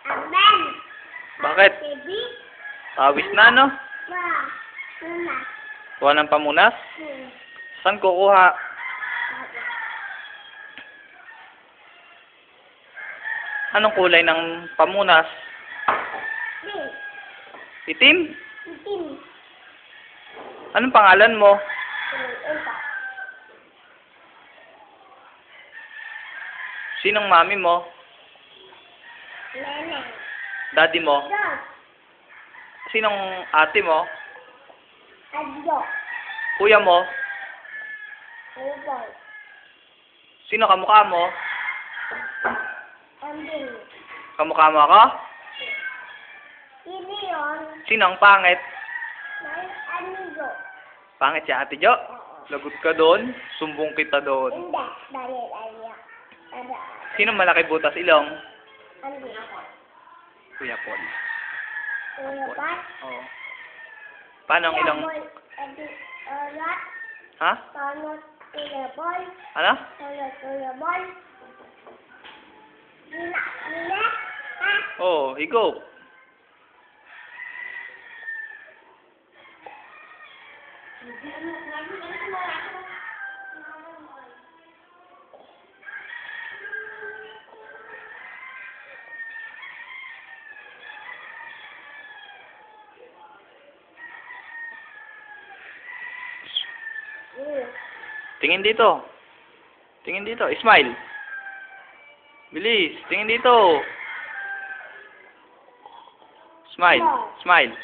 Amen. Bakit? Baby. Pawis na, no? Ma. Muna. Kuha ng pamunas? Saan kukuha? Anong kulay ng pamunas? Itim? Itim. Anong pangalan mo? Ito. Sinong mami mo? Nene. Daddy mo? Dos. Sinong ate mo? Adyo. Kuya mo? Uboy. Sino kamukha mo? Ambing. Kamukha mo ako? Sino yun? Sino ang pangit? May amigo. Pangit si Ate Jo? Lagot ka doon? Sumbong kita doon. Hindi. Dahil ayaw. Sino malaki butas ilong? Ambing. Kuya Paul. Kuya Pat. Oo. Paano ang ilong? Orat. Ha? Paano Kuya Boy? Ano? Kuya Boy? Nina. Nina? Ha? Oo, ikaw. Tingin dito. Tingin dito. Smile. Bilis. Tingin dito. Smile. Smile.